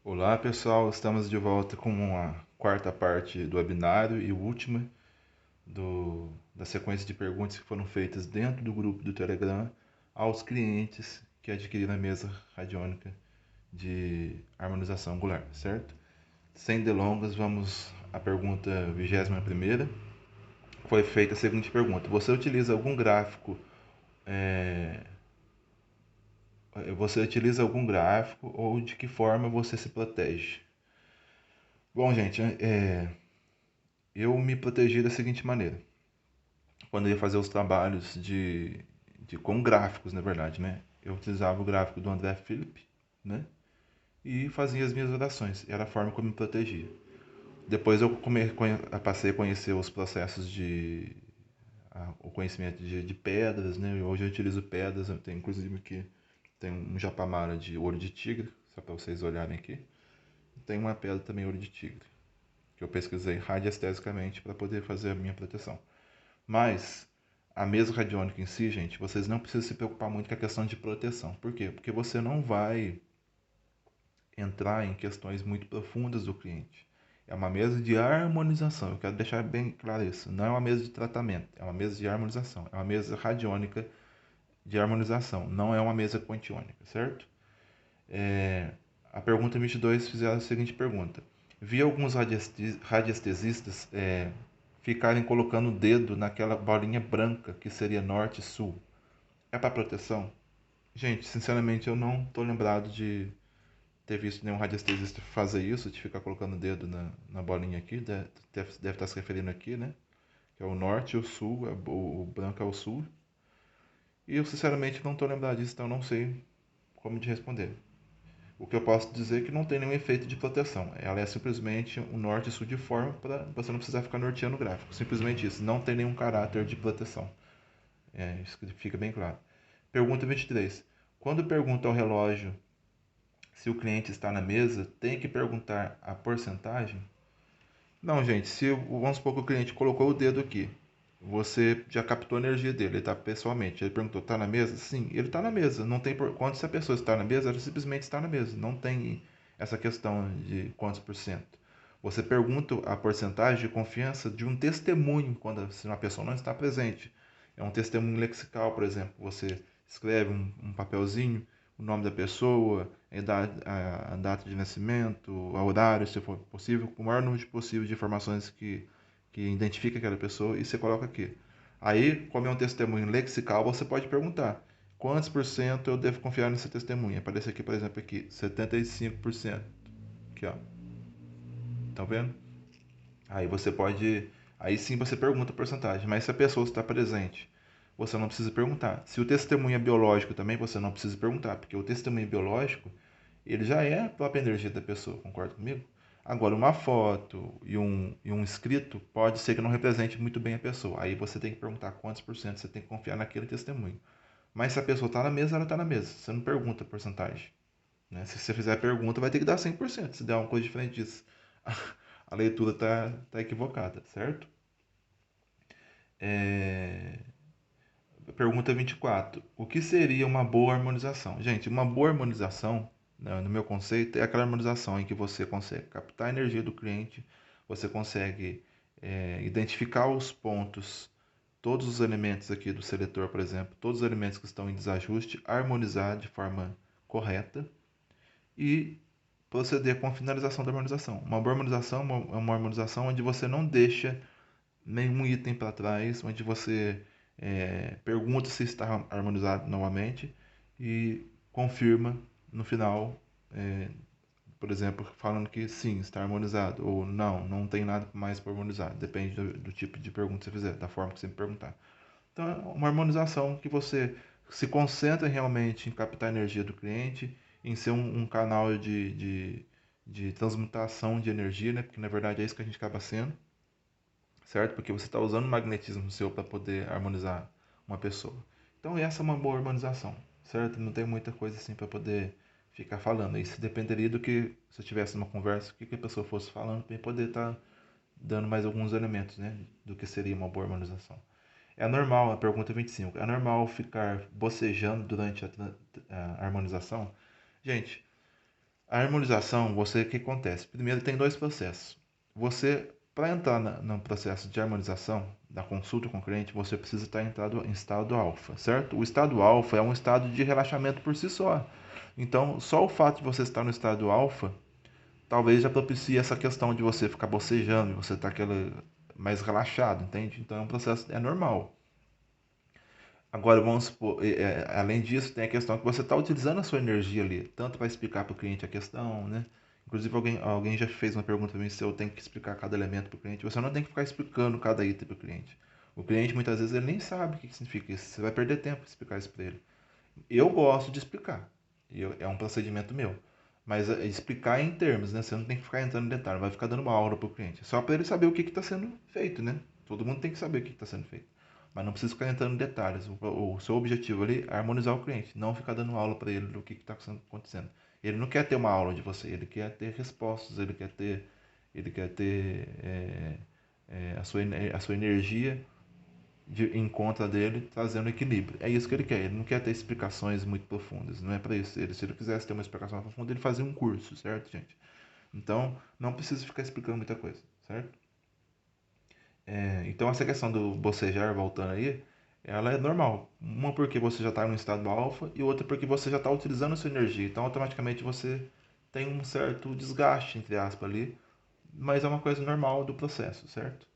Olá pessoal, estamos de volta com a quarta parte do webinário e última da sequência de perguntas que foram feitas dentro do grupo do Telegram aos clientes que adquiriram a mesa radiônica de harmonização angular, certo? Sem delongas, vamos à pergunta 21ª. Foi feita a seguinte pergunta: você utiliza algum gráfico ou de que forma você se protege? Bom, gente, eu me protegi da seguinte maneira. Quando eu ia fazer os trabalhos com gráficos, na verdade, né? Eu utilizava o gráfico do André Philip, né? E fazia as minhas orações. Era a forma como eu me protegia. Depois passei a conhecer os processos o conhecimento de pedras, né? Hoje eu utilizo pedras, eu tenho inclusive aqui, tem um japamara de ouro de tigre, só para vocês olharem aqui. Tem uma pedra também ouro de tigre, que eu pesquisei radiestesicamente para poder fazer a minha proteção. Mas a mesa radiônica em si, gente, vocês não precisam se preocupar muito com a questão de proteção. Por quê? Porque você não vai entrar em questões muito profundas do cliente. É uma mesa de harmonização. Eu quero deixar bem claro isso. Não é uma mesa de tratamento, é uma mesa de harmonização. É uma mesa radiônica de harmonização, não é uma mesa quantiônica, certo? A pergunta 22 fizeram a seguinte pergunta: vi alguns radiestesistas ficarem colocando o dedo naquela bolinha branca que seria norte e sul. É para proteção? Gente, sinceramente eu não tô lembrado de ter visto nenhum radiestesista fazer isso, de ficar colocando o dedo na bolinha aqui. Deve estar se referindo aqui, né? Que é o norte e o sul, o branco é o sul. E eu sinceramente não tô lembrado disso, então eu não sei como te responder. O que eu posso dizer é que não tem nenhum efeito de proteção. Ela é simplesmente um norte e sul de forma para você não precisar ficar norteando o gráfico. Simplesmente isso. Não tem nenhum caráter de proteção. Isso fica bem claro. Pergunta 23. Quando pergunta ao relógio se o cliente está na mesa, tem que perguntar a porcentagem? Não, gente. Vamos supor que o cliente colocou o dedo aqui. Você já captou a energia dele, ele está pessoalmente. Ele perguntou, está na mesa? Sim, ele está na mesa. Não tem quando se a pessoa está na mesa, ela simplesmente está na mesa. Não tem essa questão de quantos por cento. Você pergunta a porcentagem de confiança de um testemunho quando se uma pessoa não está presente. É um testemunho lexical, por exemplo. Você escreve um papelzinho, o nome da pessoa, a data de nascimento, o horário, se for possível, com o maior número possível de informações que identifica aquela pessoa e você coloca aqui. Aí, como é um testemunho lexical, você pode perguntar quantos por cento eu devo confiar nesse testemunho. Aparece aqui, por exemplo, aqui, 75%. Aqui, ó. Tá vendo? Aí você pode. Aí sim você pergunta a porcentagem. Mas se a pessoa está presente, você não precisa perguntar. Se o testemunho é biológico também, você não precisa perguntar, porque o testemunho biológico, ele já é a própria energia da pessoa, concorda comigo? Agora, uma foto e um escrito pode ser que não represente muito bem a pessoa. Aí você tem que perguntar quantos por cento você tem que confiar naquele testemunho. Mas se a pessoa está na mesa, ela está na mesa. Você não pergunta a porcentagem. Né? Se você fizer a pergunta, vai ter que dar 100%. Se der uma coisa diferente disso, a leitura tá equivocada, certo? É... Pergunta 24. O que seria uma boa harmonização? Gente, uma boa harmonização, né, no meu conceito, é aquela harmonização em que você consegue captar a energia do cliente, você consegue identificar os pontos, todos os elementos aqui do seletor, por exemplo, todos os elementos que estão em desajuste, harmonizar de forma correta e proceder com a finalização da harmonização. Uma boa harmonização é uma harmonização onde você não deixa nenhum item para trás, onde você pergunta se está harmonizado novamente e confirma no final, é, por exemplo, falando que sim, está harmonizado, ou não, não tem nada mais para harmonizar. Depende do tipo de pergunta que você fizer, da forma que você me perguntar. Então, é uma harmonização que você se concentra realmente em captar a energia do cliente, em ser um canal de transmutação de energia, né? Porque na verdade é isso que a gente acaba sendo, certo? Porque você está usando o magnetismo seu para poder harmonizar uma pessoa. Então essa é uma boa harmonização, certo? Não tem muita coisa assim para poder ficar falando. Isso dependeria do que, se eu tivesse uma conversa, o que a pessoa fosse falando, para poder estar dando mais alguns elementos, né? Do que seria uma boa harmonização. É normal, a pergunta 25, é normal ficar bocejando durante a harmonização? Gente, A harmonização, o que acontece? Primeiro tem dois processos. Para entrar no processo de harmonização, da consulta com o cliente, você precisa estar em estado alfa, certo? O estado alfa é um estado de relaxamento por si só. Então, só o fato de você estar no estado alfa, talvez já propicie essa questão de você ficar bocejando, de você estar mais relaxado, entende? Então, é um processo, é normal. Agora, vamos supor, além disso, tem a questão que você está utilizando a sua energia ali, tanto para explicar para o cliente a questão, né? Inclusive, alguém já fez uma pergunta para mim se eu tenho que explicar cada elemento para o cliente. Você não tem que ficar explicando cada item para o cliente. O cliente, muitas vezes, ele nem sabe o que significa isso. Você vai perder tempo explicar isso para ele. Eu gosto de explicar. É um procedimento meu. Mas explicar em termos, né? Você não tem que ficar entrando em detalhe, vai ficar dando uma aula para o cliente. Só para ele saber o que está sendo feito, né? Todo mundo tem que saber o que está sendo feito. Mas não precisa ficar entrando em detalhes. O seu objetivo ali é harmonizar o cliente, não ficar dando aula para ele do que está acontecendo. Ele não quer ter uma aula de você, ele quer ter respostas, ele quer ter a sua energia em conta dele, trazendo equilíbrio. É isso que ele quer. Ele não quer ter explicações muito profundas. Não é para isso. Se ele quisesse ter uma explicação mais profunda, ele fazia um curso, certo, gente? Então, não precisa ficar explicando muita coisa, certo? Então, essa questão do bocejar, voltando aí, ela é normal. Uma porque você já está no estado alfa e outra porque você já está utilizando a sua energia. Então, automaticamente você tem um certo desgaste, entre aspas, ali, mas é uma coisa normal do processo, certo?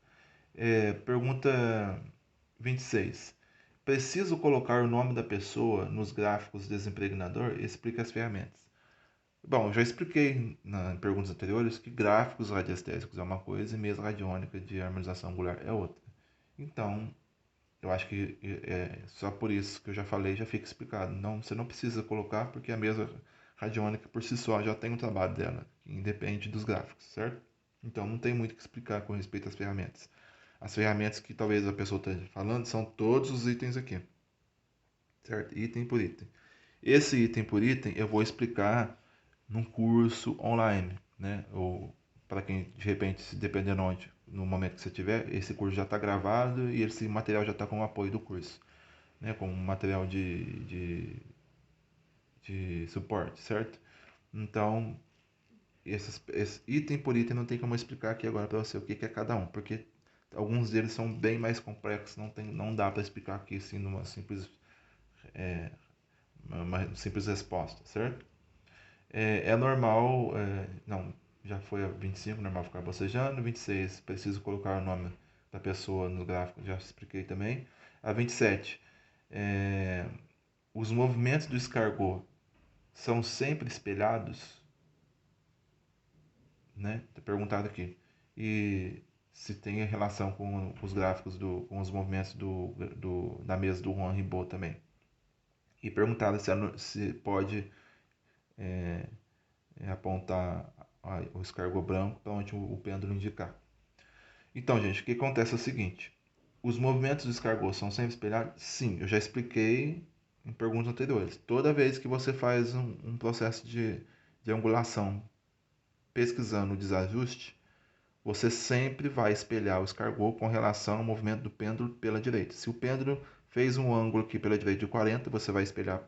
Pergunta 26. Preciso colocar o nome da pessoa nos gráficos do desempregador? Explica as ferramentas. Bom, eu já expliquei nas perguntas anteriores que gráficos radiestésicos é uma coisa e mesa radiônica de harmonização angular é outra. Então, eu acho que só por isso que eu já falei já fica explicado. Não, você não precisa colocar porque a mesa radiônica por si só já tem o trabalho dela, que independe dos gráficos, certo? Então não tem muito o que explicar com respeito às ferramentas. As ferramentas que talvez a pessoa esteja falando são todos os itens aqui, certo? Item por item. Esse item por item eu vou explicar num curso online, né? Ou para quem de repente, se dependendo onde, no momento que você tiver, esse curso já está gravado e esse material já está com o apoio do curso, né? Com material de suporte, certo? Então, esse item por item não tem como eu explicar aqui agora para você o que é cada um, porque alguns deles são bem mais complexos, não dá para explicar aqui assim numa simples, uma simples resposta, certo? É normal, não, já foi a 25, normal ficar bocejando. 26, preciso colocar o nome da pessoa no gráfico, já expliquei também. A 27, é, os movimentos do escargot são sempre espelhados, né? Tá perguntado aqui. E se tem relação com os gráficos, com os movimentos da mesa do Juan Ribot também. E perguntado se pode apontar o escargot branco para onde o pêndulo indicar. Então, gente, o que acontece é o seguinte: os movimentos do escargot são sempre espelhados? Sim, eu já expliquei em perguntas anteriores. Toda vez que você faz um processo de angulação pesquisando o desajuste, você sempre vai espelhar o escargot com relação ao movimento do pêndulo pela direita. Se o pêndulo fez um ângulo aqui pela direita de 40, você vai espelhar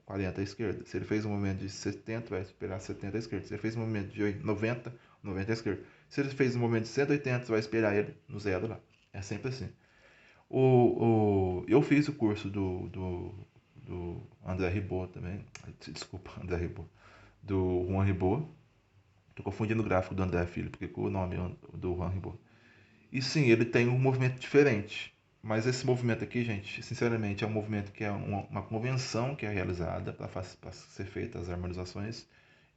40 à esquerda. Se ele fez um movimento de 70, vai espelhar 70 à esquerda. Se ele fez um movimento de 90, 90 à esquerda. Se ele fez um movimento de 180, você vai espelhar ele no zero lá. É sempre assim. Eu fiz o curso do André Ribot também. Desculpa, André Ribot. Do Juan Ribot. Tô confundindo o gráfico do André Filho, porque o nome é do Juan Ribot. E sim, ele tem um movimento diferente. Mas esse movimento aqui, gente, sinceramente, é um movimento que é uma convenção que é realizada para ser feitas as harmonizações.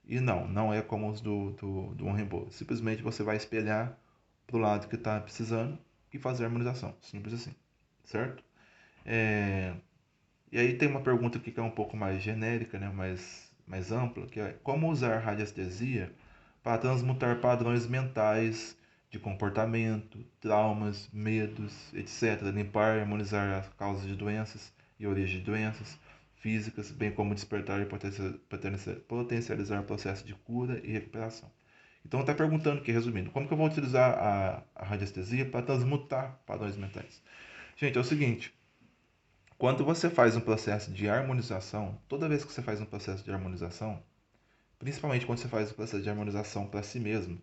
E não é como os do On-Rainbow. Simplesmente você vai espelhar para o lado que está precisando e fazer a harmonização. Simples assim, certo? É, E aí tem uma pergunta aqui que é um pouco mais genérica, né? mais ampla, que é como usar radiestesia para transmutar padrões mentais de comportamento, traumas, medos, etc. Limpar e harmonizar as causas de doenças e origem de doenças físicas, bem como despertar e potencializar o processo de cura e recuperação. Então está perguntando aqui, resumindo, como que eu vou utilizar a radiestesia para transmutar padrões mentais? Gente, é o seguinte, quando você faz um processo de harmonização, toda vez que você faz um processo de harmonização, principalmente quando você faz o processo de harmonização para si mesmo.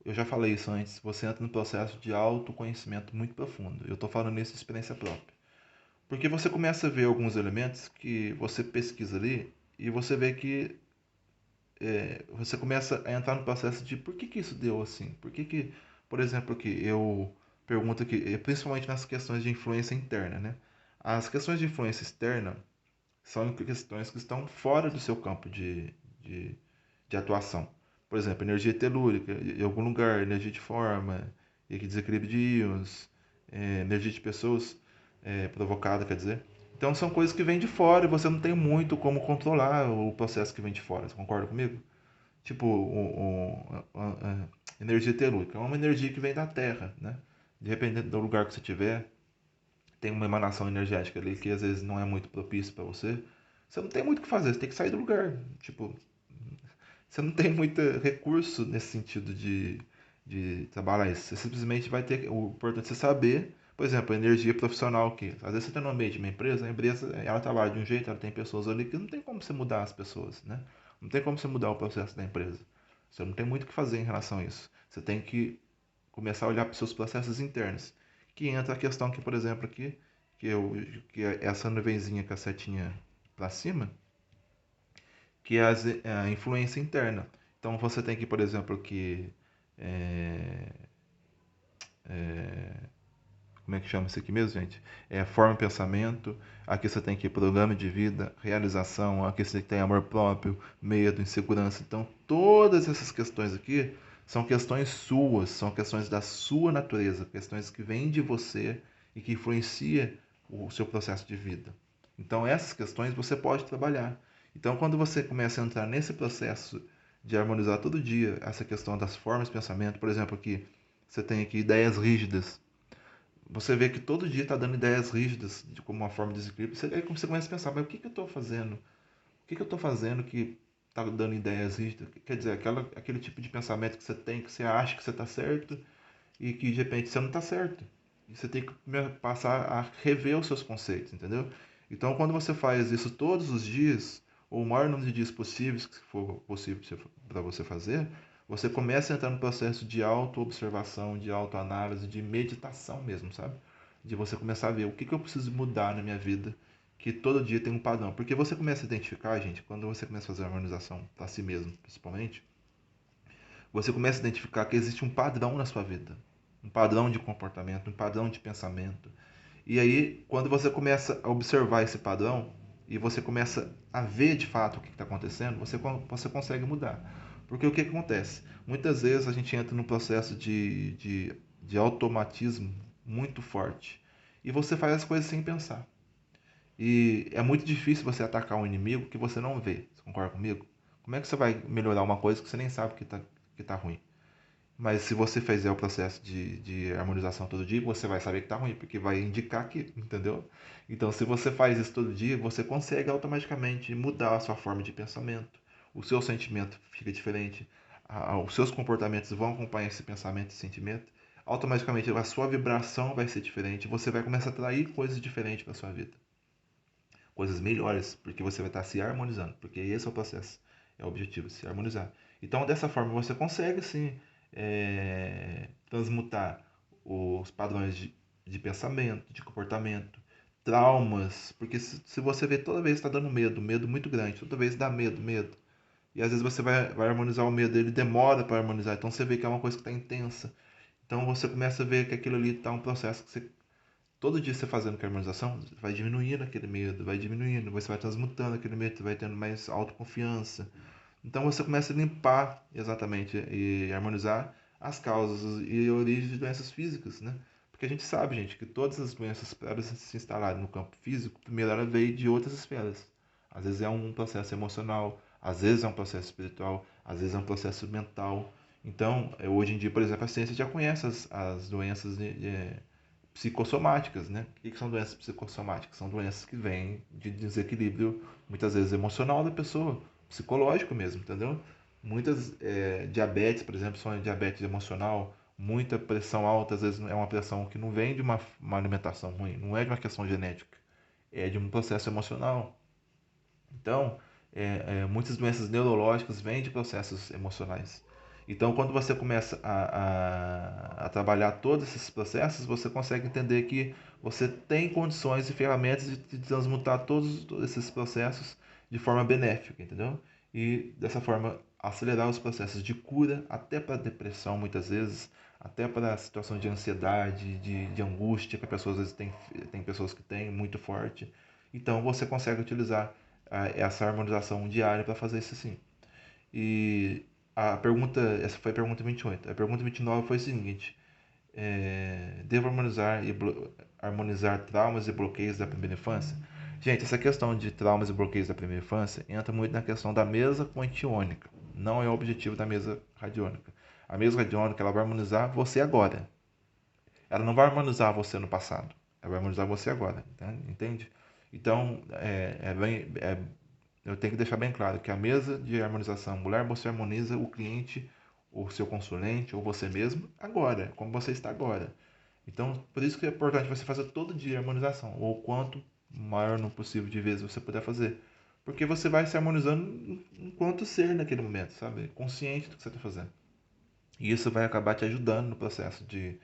Eu já falei isso antes, você entra no processo de autoconhecimento muito profundo. Eu estou falando isso de experiência própria. Porque você começa a ver alguns elementos que você pesquisa ali e você vê que você começa a entrar no processo de por que que isso deu assim? Por que que, por exemplo, que eu pergunto aqui, principalmente nas questões de influência interna, né? As questões de influência externa são questões que estão fora do seu campo de, de atuação. Por exemplo, energia telúrica em algum lugar, energia de forma, e desequilíbrio de íons, energia de pessoas provocada, quer dizer. Então são coisas que vêm de fora e você não tem muito como controlar o processo que vem de fora. Você concorda comigo? Tipo, a energia telúrica é uma energia que vem da Terra, né? Dependendo do lugar que você tiver, tem uma emanação energética ali que às vezes não é muito propício para você. Você não tem muito o que fazer, você tem que sair do lugar. Tipo, você não tem muito recurso nesse sentido de trabalhar isso. Você simplesmente vai ter. O importante é você saber, por exemplo, a energia profissional que às vezes você está no meio de uma empresa, a empresa ela trabalha de um jeito, ela tem pessoas ali que não tem como você mudar as pessoas, né? Não tem como você mudar o processo da empresa. Você não tem muito o que fazer em relação a isso. Você tem que começar a olhar para os seus processos internos. Que entra a questão que, por exemplo, aqui, que é essa nuvenzinha com a setinha para cima, que é a influência interna. Então você tem que, por exemplo, que é, como é que chama isso aqui mesmo, gente? Forma de pensamento, aqui você tem que programa de vida, realização, aqui você tem amor próprio, medo, insegurança. Então todas essas questões aqui são questões suas, são questões da sua natureza, questões que vêm de você e que influenciam o seu processo de vida. Então essas questões você pode trabalhar. Então quando você começa a entrar nesse processo de harmonizar todo dia essa questão das formas de pensamento, por exemplo, aqui você tem aqui ideias rígidas, você vê que todo dia está dando ideias rígidas de como uma forma de desequilíbrio. Aí você começa a pensar, mas o que, que eu estou fazendo? O que, que eu estou fazendo que está dando ideias rígidas? Quer dizer, aquele tipo de pensamento que você tem, que você acha que você está certo e que de repente você não está certo. E você tem que passar a rever os seus conceitos, entendeu? Então, quando você faz isso todos os dias, ou o maior número de dias possíveis que for possível para você fazer, você começa a entrar no processo de auto-observação, de autoanálise, de meditação mesmo, sabe? De você começar a ver o que, que eu preciso mudar na minha vida, que todo dia tem um padrão. Porque você começa a identificar, gente, quando você começa a fazer a harmonização para si mesmo, principalmente, você começa a identificar que existe um padrão na sua vida, um padrão de comportamento, um padrão de pensamento. E aí, quando você começa a observar esse padrão e você começa a ver de fato o que está acontecendo, você consegue mudar. Porque o que acontece? Muitas vezes a gente entra num processo de automatismo muito forte e você faz as coisas sem pensar. E é muito difícil você atacar um inimigo que você não vê. Você concorda comigo? Como é que você vai melhorar uma coisa que você nem sabe que tá ruim? Mas se você fizer o processo de harmonização todo dia, você vai saber que tá ruim, porque vai indicar que, entendeu? Então, se você faz isso todo dia, você consegue automaticamente mudar a sua forma de pensamento. O seu sentimento fica diferente. Os seus comportamentos vão acompanhar esse pensamento e sentimento. Automaticamente a sua vibração vai ser diferente. Você vai começar a atrair coisas diferentes para sua vida. Coisas melhores, porque você vai estar se harmonizando. Porque esse é o processo. É o objetivo, se harmonizar. Então, dessa forma, você consegue, sim, transmutar os padrões de pensamento, de comportamento, traumas, porque se você vê toda vez está dando medo, medo muito grande, toda vez dá medo, medo. E às vezes você vai harmonizar o medo, ele demora para harmonizar, então você vê que é uma coisa que está intensa. Então você começa a ver que aquilo ali está um processo que você, todo dia você fazendo com a harmonização, vai diminuindo aquele medo, vai diminuindo, você vai transmutando aquele medo, vai tendo mais autoconfiança, então você começa a limpar exatamente e harmonizar as causas e origens de doenças físicas, né? Porque a gente sabe, gente, que todas as doenças, para elas se instalarem no campo físico, primeiro ela veio de outras esferas. Às vezes é um processo emocional, às vezes é um processo espiritual, às vezes é um processo mental. Então, hoje em dia, por exemplo, a ciência já conhece as doenças psicossomáticas, né? O que são doenças psicossomáticas? São doenças que vêm de desequilíbrio, muitas vezes emocional da pessoa, psicológico mesmo, entendeu? Muitas diabetes, por exemplo, são diabetes emocional, muita pressão alta, às vezes é uma pressão que não vem de uma alimentação ruim, não é de uma questão genética, é de um processo emocional. Então, muitas doenças neurológicas vêm de processos emocionais. Então, quando você começa a trabalhar todos esses processos, você consegue entender que você tem condições e ferramentas de transmutar todos esses processos de forma benéfica, entendeu? E dessa forma acelerar os processos de cura, até para depressão muitas vezes, até para a situação de ansiedade, de angústia que a pessoa às vezes tem pessoas que têm muito forte. Então você consegue utilizar essa harmonização diária para fazer isso sim. E essa foi a pergunta 28. A pergunta 29 foi o seguinte: devo harmonizar traumas e bloqueios da primeira infância? Gente, essa questão de traumas e bloqueios da primeira infância entra muito na questão da mesa quantiônica. Não é o objetivo da mesa radiônica. A mesa radiônica ela vai harmonizar você agora. Ela não vai harmonizar você no passado. Ela vai harmonizar você agora. Entende? Então, eu tenho que deixar bem claro que a mesa de harmonização angular você harmoniza o cliente, o seu consulente ou você mesmo agora, como você está agora. Então, por isso que é importante você fazer todo dia a harmonização, ou quanto maior no possível de vezes você puder fazer. Porque você vai se harmonizando enquanto ser naquele momento, sabe? Consciente do que você está fazendo. E isso vai acabar te ajudando no processo de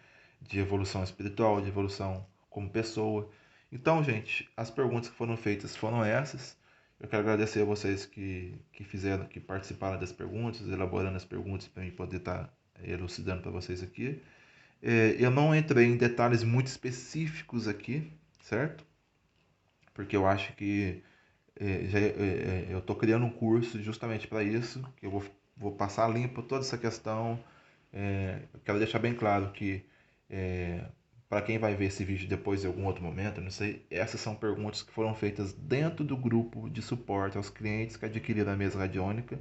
evolução espiritual, de evolução como pessoa. Então, gente, as perguntas que foram feitas foram essas. Eu quero agradecer a vocês que fizeram, que participaram das perguntas, elaborando as perguntas para mim poder estar elucidando para vocês aqui. Eu não entrei em detalhes muito específicos aqui, certo? Porque eu acho que eu estou criando um curso justamente para isso, que eu vou passar limpo toda essa questão. Eu quero deixar bem claro que para quem vai ver esse vídeo depois em algum outro momento, não sei, essas são perguntas que foram feitas dentro do grupo de suporte aos clientes que adquiriram a mesa radiônica,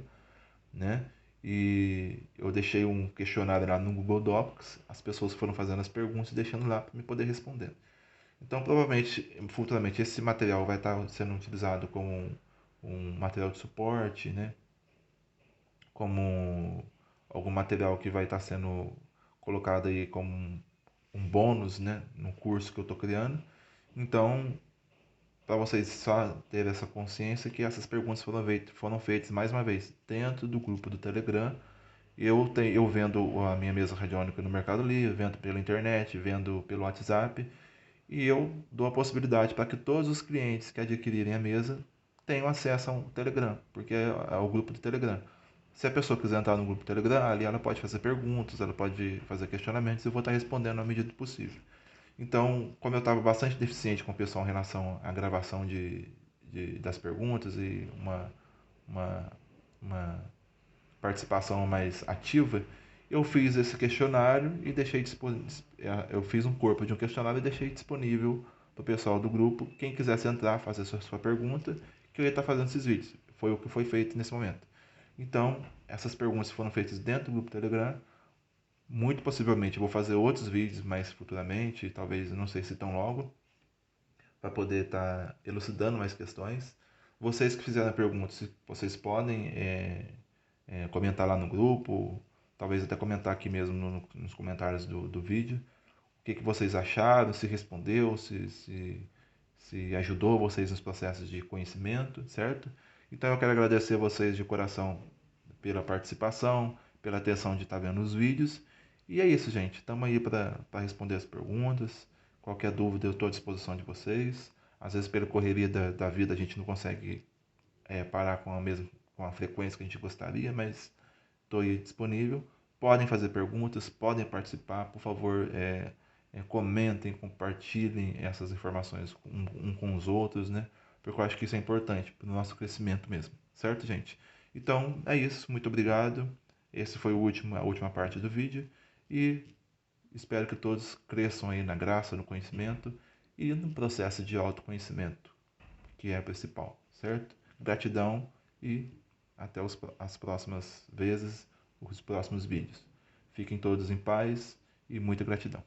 né? E eu deixei um questionário lá no Google Docs, as pessoas foram fazendo as perguntas e deixando lá para me poder responder. Então, provavelmente, futuramente, esse material vai estar sendo utilizado como um material de suporte, né? Como algum material que vai estar sendo colocado aí como um bônus, né? No curso que eu estou criando. Então, para vocês só terem essa consciência que essas perguntas foram feitas mais uma vez dentro do grupo do Telegram. Eu vendo a minha mesa radiônica no Mercado Livre, vendo pela internet, vendo pelo WhatsApp, e eu dou a possibilidade para que todos os clientes que adquirirem a mesa tenham acesso ao Telegram, porque é o grupo do Telegram. Se a pessoa quiser entrar no grupo do Telegram, ali ela pode fazer perguntas, ela pode fazer questionamentos e eu vou estar respondendo à medida do possível. Então, como eu estava bastante deficiente com o pessoal em relação à gravação das perguntas e uma, uma participação mais ativa, eu fiz esse questionário e deixei disponível. Eu fiz um corpo de um questionário e deixei disponível para o pessoal do grupo. Quem quisesse entrar, fazer sua pergunta, que eu ia estar fazendo esses vídeos. Foi o que foi feito nesse momento. Então, essas perguntas foram feitas dentro do grupo Telegram. Muito possivelmente eu vou fazer outros vídeos mais futuramente, talvez, não sei se tão logo, para poder estar elucidando mais questões. Vocês que fizeram a pergunta, vocês podem comentar lá no grupo, talvez até comentar aqui mesmo nos comentários do vídeo, o que vocês acharam, se respondeu, se ajudou vocês nos processos de conhecimento, certo? Então eu quero agradecer a vocês de coração pela participação, pela atenção de estar vendo os vídeos. E é isso, gente. Estamos aí para responder as perguntas. Qualquer dúvida eu estou à disposição de vocês. Às vezes, pela correria da vida, a gente não consegue parar com a frequência que a gente gostaria, mas estou aí disponível. Podem fazer perguntas, podem participar, por favor, comentem, compartilhem essas informações com os outros, né? Porque eu acho que isso é importante para o nosso crescimento mesmo, certo, gente? Então é isso, muito obrigado. Esse foi a última parte do vídeo e espero que todos cresçam aí na graça, no conhecimento e no processo de autoconhecimento, que é o principal, certo? Gratidão e até as próximas vezes, os próximos vídeos. Fiquem todos em paz e muita gratidão.